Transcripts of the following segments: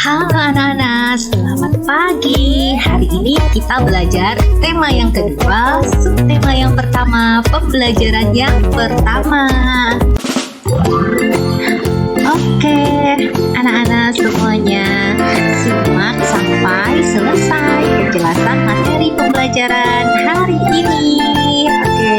Halo anak-anak, selamat pagi. Hari ini kita belajar tema yang kedua, subtema yang pertama, pembelajaran yang pertama. Oke, anak-anak semuanya, simak sampai selesai penjelasan materi pembelajaran hari ini. Oke.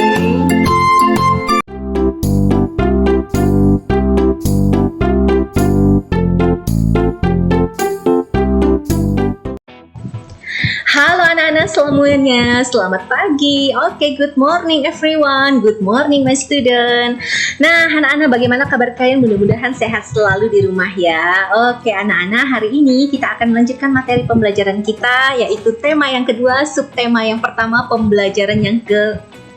Halo anak-anak semuanya, selamat pagi. Oke, good morning everyone. Good morning my student. Nah, anak-anak bagaimana kabar kalian? Mudah-mudahan sehat selalu di rumah ya. Oke, anak-anak, hari ini kita akan melanjutkan materi pembelajaran kita, yaitu tema yang kedua, subtema yang pertama, pembelajaran yang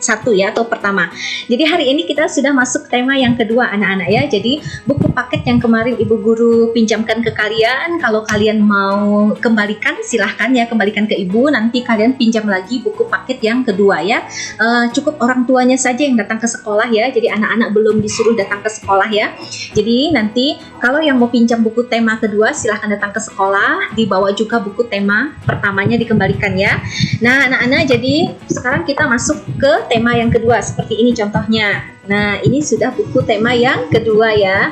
satu ya, atau pertama. Jadi hari ini kita sudah masuk tema yang kedua anak-anak ya. Jadi buku paket yang kemarin ibu guru pinjamkan ke kalian, kalau kalian mau kembalikan silahkan ya, kembalikan ke ibu. Nanti kalian pinjam lagi buku paket yang kedua ya. Cukup orang tuanya saja yang datang ke sekolah ya. Jadi anak-anak belum disuruh datang ke sekolah ya. Jadi nanti kalau yang mau pinjam buku tema kedua silahkan datang ke sekolah, dibawa juga buku tema pertamanya dikembalikan ya. Nah anak-anak, jadi sekarang kita masuk ke tema yang kedua, seperti ini contohnya. Nah, ini sudah buku tema yang kedua ya.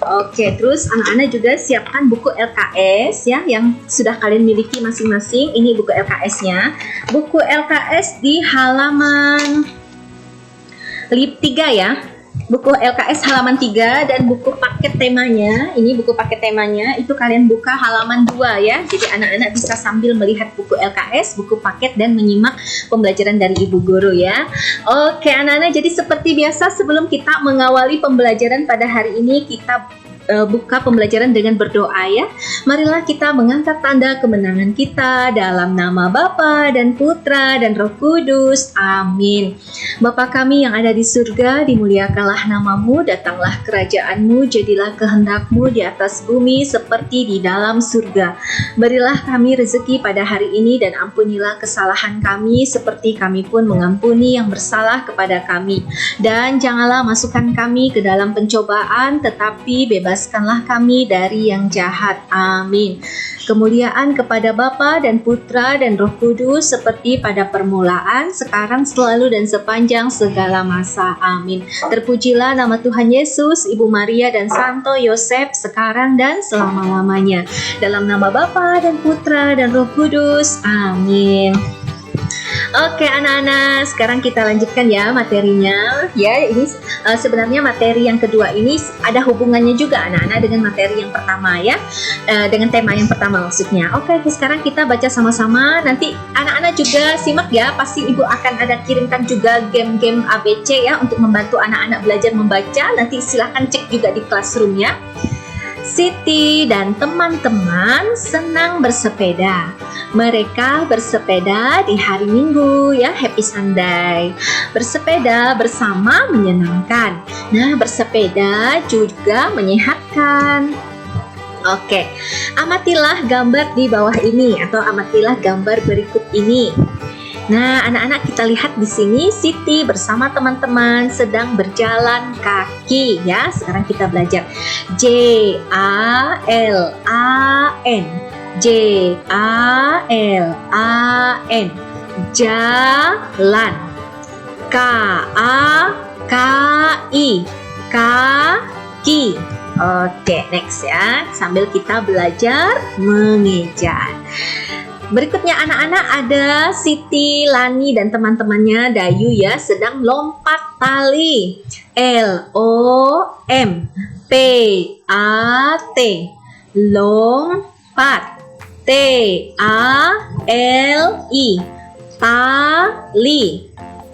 Oke, terus anak-anak juga siapkan buku LKS ya, yang sudah kalian miliki masing-masing. Ini buku LKS-nya. Buku LKS di halaman 3 ya. Buku LKS halaman 3 dan buku paket temanya, ini buku paket temanya, itu kalian buka halaman 2 ya. Jadi anak-anak bisa sambil melihat buku LKS, buku paket, dan menyimak pembelajaran dari ibu guru ya. Oke anak-anak, jadi seperti biasa sebelum kita mengawali pembelajaran pada hari ini, kita buka pembelajaran dengan berdoa ya. Marilah kita mengangkat tanda kemenangan kita dalam nama Bapa dan Putra dan Roh Kudus. Amin. Bapa kami yang ada di surga, dimuliakanlah namamu, datanglah kerajaanmu, jadilah kehendakmu di atas bumi seperti di dalam surga. Berilah kami rezeki pada hari ini dan ampunilah kesalahan kami seperti kami pun mengampuni yang bersalah kepada kami. Dan janganlah masukkan kami ke dalam pencobaan, tetapi bebaskanlah kami dari yang jahat. Amin. Kemuliaan kepada Bapa dan Putra dan Roh Kudus seperti pada permulaan, sekarang, selalu, dan sepanjang segala masa. Amin. Terpujilah nama Tuhan Yesus, Ibu Maria, dan Santo Yosef sekarang dan selama-lamanya. Dalam nama Bapa dan Putra dan Roh Kudus. Amin. Oke anak-anak, sekarang kita lanjutkan ya materinya. Ya, ini sebenarnya materi yang kedua ini ada hubungannya juga anak-anak dengan materi yang pertama ya, dengan tema yang pertama maksudnya. Oke, sekarang kita baca sama-sama. Nanti anak-anak juga simak ya, pasti ibu akan ada kirimkan juga game-game ABC ya untuk membantu anak-anak belajar membaca. Nanti silahkan cek juga di classroom ya. Siti dan teman-teman senang bersepeda. Mereka bersepeda di hari Minggu ya, happy Sunday. Bersepeda bersama menyenangkan. Nah, bersepeda juga menyehatkan. Oke, amatilah gambar di bawah ini atau amatilah gambar berikut ini. Nah, anak-anak kita lihat di sini Siti bersama teman-teman sedang berjalan kaki ya. Sekarang kita belajar J-A-L-A-N. J-A-L-A-N. Jalan. K-A-K-I. Kaki. Oke, next ya. Sambil kita belajar mengejar. Berikutnya anak-anak ada Siti, Lani, dan teman-temannya Dayu ya sedang lompat tali. L-O-M-P-A-T. Lompat. T-A-L-I. Tali.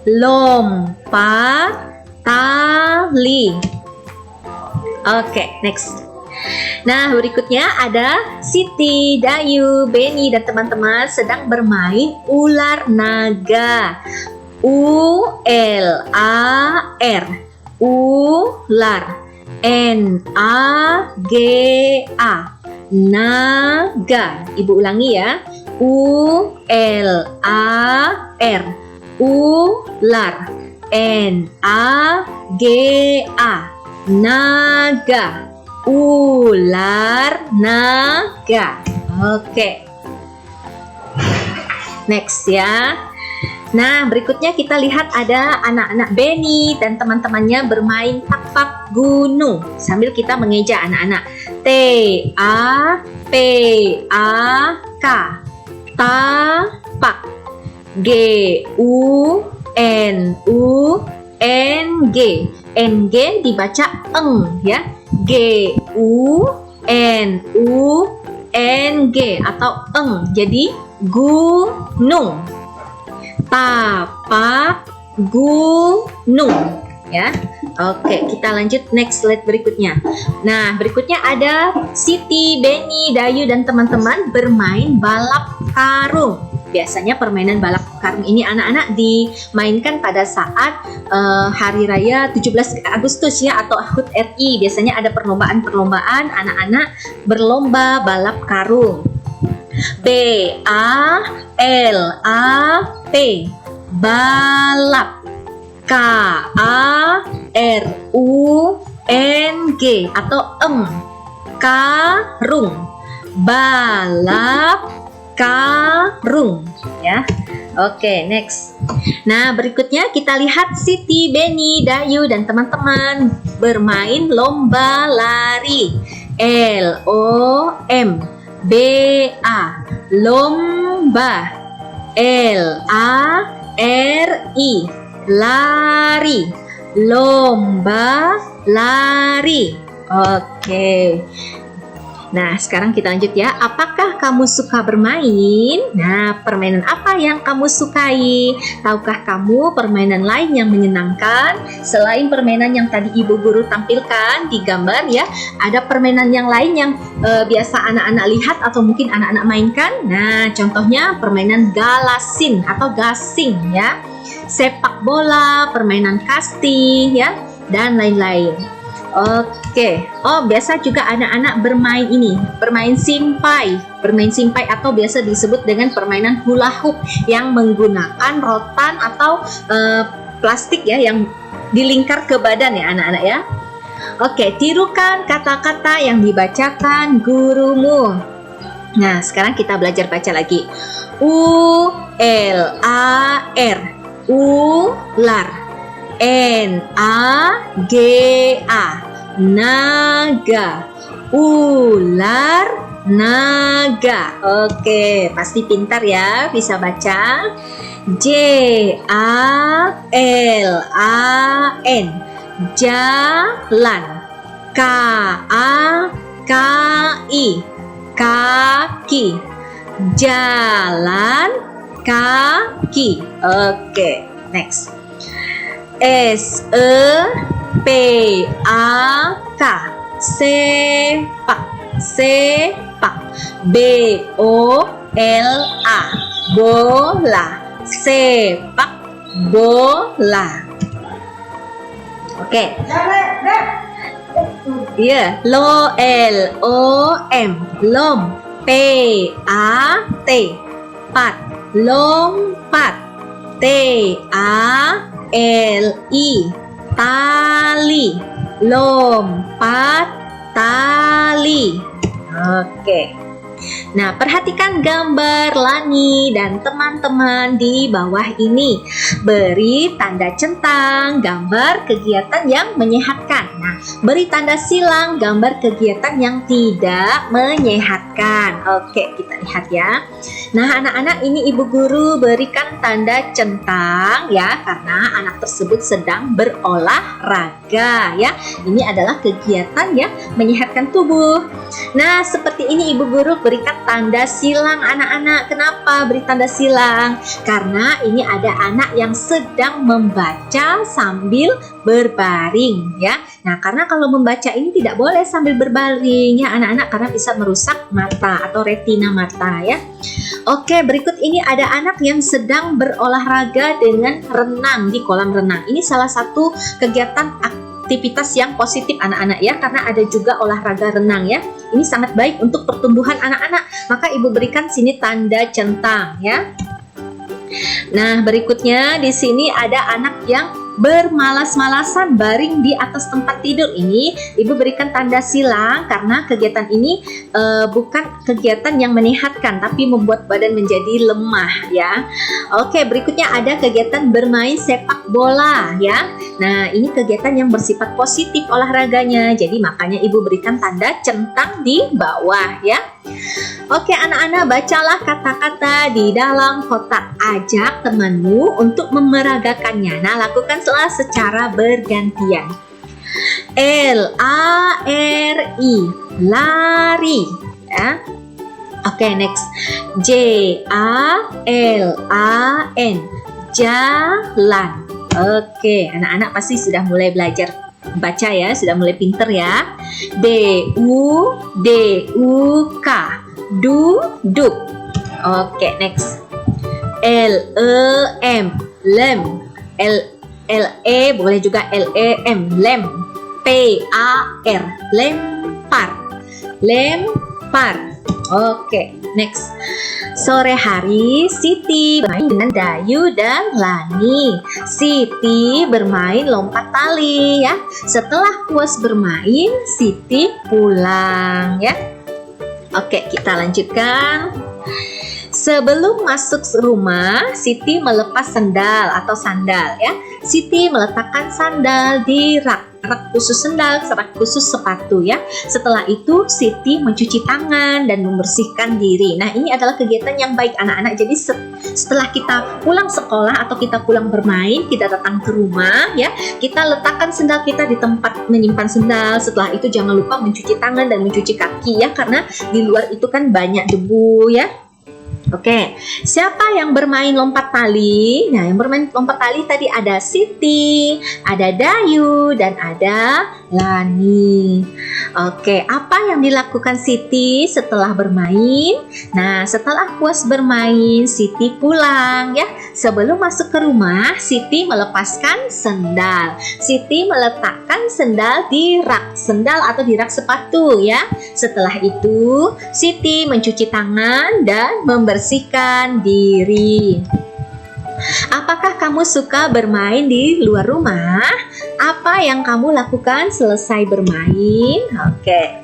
Lompat tali. Oke, next. Nah, berikutnya ada Siti, Dayu, Beni, dan teman-teman sedang bermain ular naga. U-L-A-R. Ular. N-A-G-A. Naga. Ibu ulangi ya. U-L-A-R. Ular. N-A-G-A. Naga. ular, naga. Oke. Next ya. Nah, berikutnya kita lihat ada anak-anak Benny dan teman-temannya bermain tapak gunung sambil kita mengeja anak-anak. T-A-P-A-K, tapak. G-U-N-U-N-G. N-G dibaca eng ya. G-U-N-U-N-G atau eng. Jadi gunung. Tapak gunung ya. Oke, kita lanjut next slide berikutnya. Nah, berikutnya ada Siti, Benny, Dayu dan teman-teman bermain balap karung. Biasanya permainan balap karung ini anak-anak dimainkan pada saat hari raya 17 Agustus ya, atau HUT RI. Biasanya ada perlombaan-perlombaan anak-anak berlomba balap karung. B-A-L-A-P, balap. K-A-R-U-N-G atau karung. Balap karung ya. Oke, next. Nah, berikutnya kita lihat Siti, Benny, Dayu dan teman-teman bermain lomba lari. L-O-M-B-A, lomba. L-A-R-I, lari. Lomba lari. Oke. Nah, sekarang kita lanjut ya. Apakah kamu suka bermain? Nah, permainan apa yang kamu sukai? Tahukah kamu permainan lain yang menyenangkan? Selain permainan yang tadi ibu guru tampilkan di gambar ya, ada permainan yang lain yang biasa anak-anak lihat atau mungkin anak-anak mainkan. Nah, contohnya permainan galasin atau gasing ya. Sepak bola, permainan kasti ya, dan lain-lain. Oke. Oh, biasa juga anak-anak bermain ini, bermain simpai. Bermain simpai atau biasa disebut dengan permainan hula hoop yang menggunakan rotan atau plastik ya yang dilingkar ke badan ya anak-anak ya. Oke, tirukan kata-kata yang dibacakan gurumu. Nah, sekarang kita belajar baca lagi. U-L-A-R, ular. N-A-G-A, naga. Ular, naga. Oke, pasti pintar ya, bisa baca. J-A-L-A-N, jalan. K-A-K-I, kaki. Jalan kaki. Oke, next. S-E-P-A-K, sepak. Sepak. B-O-L-A, bola. Sepak bola. Oke. Iya, L-O-M, lom. P-A-T, pat. Lompat. T-A-L-I, tali. Lompat tali. Oke. Nah, perhatikan gambar Lani dan teman-teman di bawah ini. Beri tanda centang, gambar kegiatan yang menyehatkan. Nah, beri tanda silang, gambar kegiatan yang tidak menyehatkan. Oke, kita lihat ya. Nah, anak-anak, ini ibu guru berikan tanda centang ya, karena anak tersebut sedang berolahraga ya. Ini adalah kegiatan yang menyehatkan tubuh. Nah, seperti ini ibu guru berikan tanda silang anak-anak. Kenapa beri tanda silang? Karena ini ada anak yang sedang membaca sambil berbaring ya. Nah, karena kalau membaca ini tidak boleh sambil berbaring ya anak-anak, karena bisa merusak mata atau retina mata ya. Oke, berikut ini ada anak yang sedang berolahraga dengan renang di kolam renang. Ini salah satu kegiatan aktivitas yang positif anak-anak ya, karena ada juga olahraga renang ya. Ini sangat baik untuk pertumbuhan anak-anak. Maka ibu berikan sini tanda centang ya. Nah, berikutnya di sini ada anak yang bermalas-malasan baring di atas tempat tidur. Ini Ibu berikan tanda silang karena kegiatan ini bukan kegiatan yang menyehatkan tapi membuat badan menjadi lemah ya. Oke, berikutnya ada kegiatan bermain sepak bola ya. Nah, ini kegiatan yang bersifat positif olahraganya. Jadi makanya Ibu berikan tanda centang di bawah ya. Oke anak-anak, bacalah kata-kata di dalam kotak. Ajak temanmu untuk memeragakannya. Nah, lakukan secara bergantian. L-A-R-I, lari ya. Oke, next. J-A-L-A-N, jalan. Oke, anak-anak pasti sudah mulai belajar baca ya, sudah mulai pinter ya. D-U-D-U-K, duduk. Oke, next. L-E-M, lem. L-E boleh juga L-E-M, lem. P-A-R, lempar. Lempar. Oke, next. Sore hari Siti bermain dengan Dayu dan Lani. Siti bermain lompat tali ya. Setelah puas bermain, Siti pulang ya. Oke, kita lanjutkan. Sebelum masuk rumah, Siti melepas sandal atau sandal ya. Siti meletakkan sandal di rak khusus sandal, rak khusus sepatu ya. Setelah itu Siti mencuci tangan dan membersihkan diri. Nah, ini adalah kegiatan yang baik anak-anak. Jadi setelah kita pulang sekolah atau kita pulang bermain, kita datang ke rumah ya, kita letakkan sandal kita di tempat menyimpan sandal. Setelah itu jangan lupa mencuci tangan dan mencuci kaki ya, karena di luar itu kan banyak debu ya. Oke, siapa yang bermain lompat tali? Nah, yang bermain lompat tali tadi ada Siti, ada Dayu, dan ada Lani. Oke, apa yang dilakukan Siti setelah bermain? Nah, setelah puas bermain, Siti pulang ya. Sebelum masuk ke rumah, Siti melepaskan sendal. Siti meletakkan sendal di rak sendal atau di rak sepatu ya. Setelah itu, Siti mencuci tangan dan membersihkan diri. Apakah kamu suka bermain di luar rumah? Apa yang kamu lakukan selesai bermain? Oke.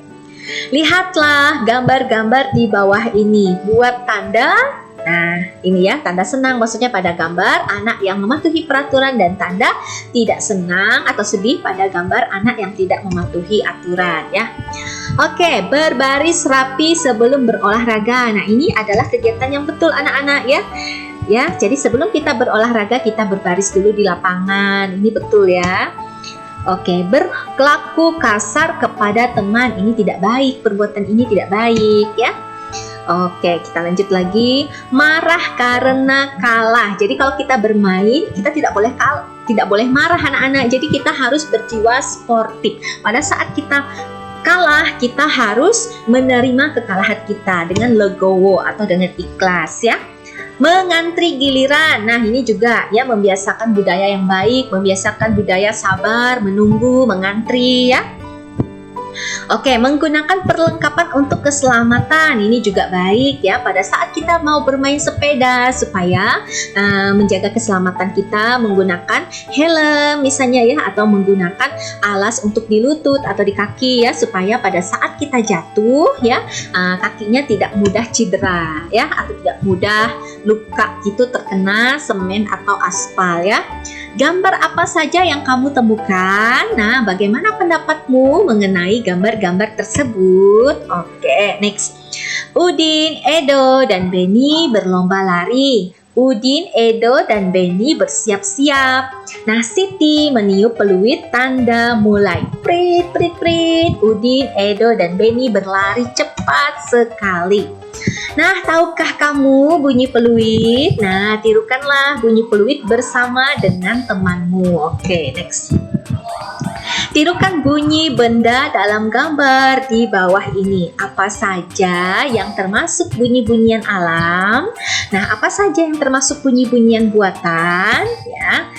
Lihatlah gambar-gambar di bawah ini. Buat tanda. Nah, ini ya, tanda senang maksudnya pada gambar anak yang mematuhi peraturan, dan tanda tidak senang atau sedih pada gambar anak yang tidak mematuhi aturan ya. Oke, berbaris rapi sebelum berolahraga. Nah, ini adalah kegiatan yang betul anak-anak ya. Ya, jadi sebelum kita berolahraga kita berbaris dulu di lapangan. Ini betul ya. Oke, berkelaku kasar kepada teman ini tidak baik, perbuatan ini tidak baik ya. Oke, kita lanjut lagi. Marah karena kalah. Jadi kalau kita bermain, kita tidak boleh marah anak-anak. Jadi kita harus berjiwa sportif. Pada saat kita kalah, kita harus menerima kekalahan kita dengan legowo atau dengan ikhlas ya. Mengantri giliran. Nah, ini juga ya, membiasakan budaya yang baik, membiasakan budaya sabar, menunggu, mengantri ya. Oke, menggunakan perlengkapan untuk keselamatan. Ini juga baik ya pada saat kita mau bermain sepeda, supaya menjaga keselamatan kita menggunakan helm misalnya ya, atau menggunakan alas untuk di lutut atau di kaki ya, supaya pada saat kita jatuh ya, kakinya tidak mudah cedera ya, atau tidak mudah luka gitu terkena semen atau aspal ya. Gambar apa saja yang kamu temukan? Nah, bagaimana pendapatmu mengenai gambar-gambar tersebut? Oke, next. Udin, Edo, dan Beni berlomba lari. Udin, Edo, dan Beni bersiap-siap. Nah, Siti meniup peluit tanda mulai. Prit, prit, prit. Udin, Edo, dan Beni berlari cepat sekali. Nah, tahukah kamu bunyi peluit? Nah, tirukanlah bunyi peluit bersama dengan temanmu. Oke, next. Tirukan bunyi benda dalam gambar di bawah ini. Apa saja yang termasuk bunyi-bunyian alam? Nah, apa saja yang termasuk bunyi-bunyian buatan? Ya.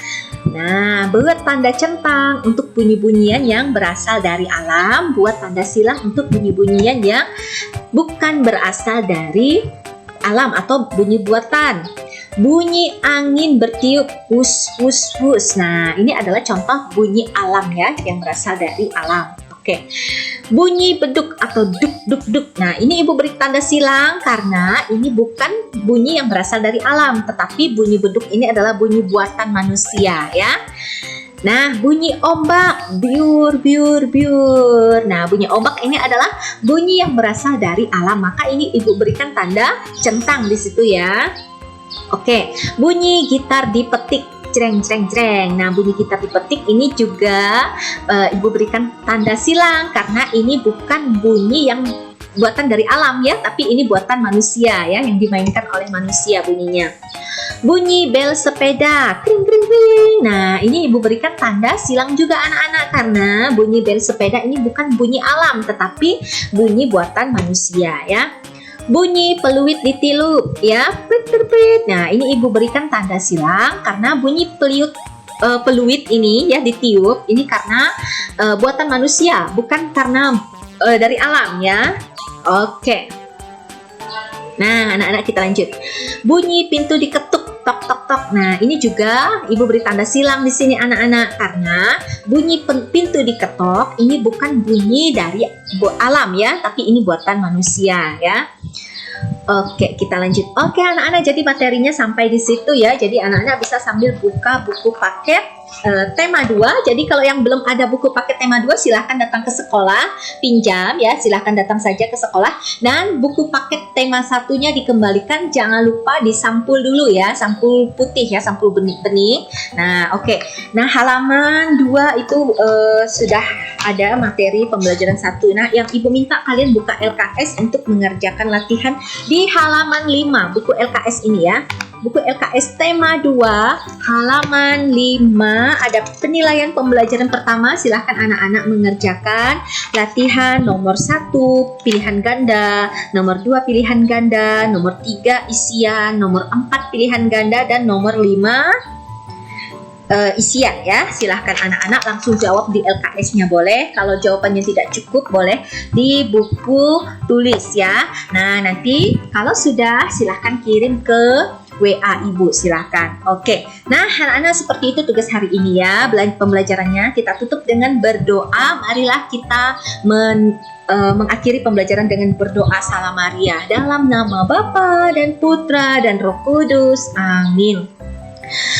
Nah, buat tanda centang untuk bunyi-bunyian yang berasal dari alam, buat tanda silang untuk bunyi-bunyian yang bukan berasal dari alam atau bunyi buatan. Bunyi angin bertiup, hus hus hus. Nah, ini adalah contoh bunyi alam ya, yang berasal dari alam. Oke. Bunyi beduk atau duk duk duk. Nah, ini Ibu beri tanda silang karena ini bukan bunyi yang berasal dari alam, tetapi bunyi beduk ini adalah bunyi buatan manusia ya. Nah, bunyi ombak, biur, biur, biur. Nah, bunyi ombak ini adalah bunyi yang berasal dari alam. Maka ini Ibu berikan tanda centang di situ ya. Oke, bunyi gitar dipetik, jreng, jreng, jreng. Nah, bunyi gitar dipetik ini juga Ibu berikan tanda silang karena ini bukan bunyi yang buatan dari alam ya, tapi ini buatan manusia ya, yang dimainkan oleh manusia bunyinya. Bunyi bel sepeda, kring kring kring. Nah, ini Ibu berikan tanda silang juga anak-anak karena bunyi bel sepeda ini bukan bunyi alam tetapi bunyi buatan manusia ya. Bunyi peluit ditiup ya, prit prit prit. Nah, ini Ibu berikan tanda silang karena bunyi peluit ini ya ditiup ini karena buatan manusia, bukan karena dari alam ya. Oke. Nah, anak-anak kita lanjut. Bunyi pintu diketuk, tok tok tok. Nah, ini juga Ibu beri tanda silang di sini anak-anak karena bunyi pintu diketok ini bukan bunyi dari alam ya, tapi ini buatan manusia ya. Oke, kita lanjut. Oke, anak-anak, jadi materinya sampai di situ ya. Jadi anak-anak bisa sambil buka buku paket tema 2. Jadi kalau yang belum ada buku paket tema 2 silahkan datang ke sekolah, pinjam ya, silahkan datang saja ke sekolah. Dan buku paket tema 1-nya dikembalikan, jangan lupa disampul dulu ya, sampul putih ya, sampul benih-benih. Nah, oke. Nah, halaman 2 itu sudah ada materi pembelajaran 1. Nah, yang Ibu minta kalian buka LKS untuk mengerjakan latihan di halaman 5, buku LKS ini ya. Buku LKS tema 2 halaman 5 ada penilaian pembelajaran pertama. Silahkan anak-anak mengerjakan latihan nomor 1 pilihan ganda, nomor 2 pilihan ganda, nomor 3 isian, nomor 4 pilihan ganda, dan nomor 5 isian ya. Silahkan anak-anak langsung jawab di LKS-nya boleh. Kalau jawabannya tidak cukup boleh di buku tulis ya. Nah, nanti kalau sudah silahkan kirim ke WA Ibu, silahkan. Oke, nah anak-anak seperti itu tugas hari ini ya. Pembelajarannya kita tutup dengan berdoa. Marilah kita mengakhiri pembelajaran dengan berdoa Salam Maria. Dalam nama Bapa dan Putra dan Roh Kudus. Amin.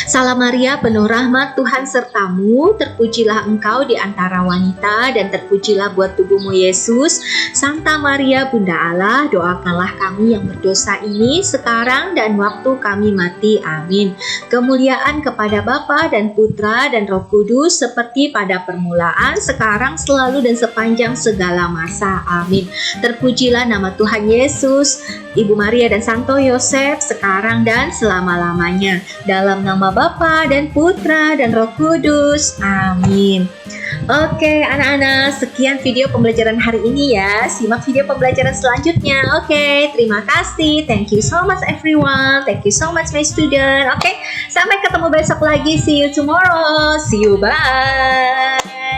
Salam Maria, penuh rahmat, Tuhan sertamu, terpujilah engkau di antara wanita, dan terpujilah buat tubuhmu Yesus. Santa Maria, Bunda Allah, doakanlah kami yang berdosa ini sekarang dan waktu kami mati. Amin. Kemuliaan kepada Bapa dan Putra dan Roh Kudus, seperti pada permulaan, sekarang, selalu, dan sepanjang segala masa. Amin. Terpujilah nama Tuhan Yesus, Ibu Maria dan Santo Yosef, sekarang dan selama-lamanya. Dalam nama Bapa dan Putra dan Roh Kudus. Amin. Oke, anak-anak, sekian video pembelajaran hari ini ya. Simak video pembelajaran selanjutnya. Oke, terima kasih. Thank you so much everyone. Thank you so much my student. Oke, sampai ketemu besok lagi. See you tomorrow. See you, bye.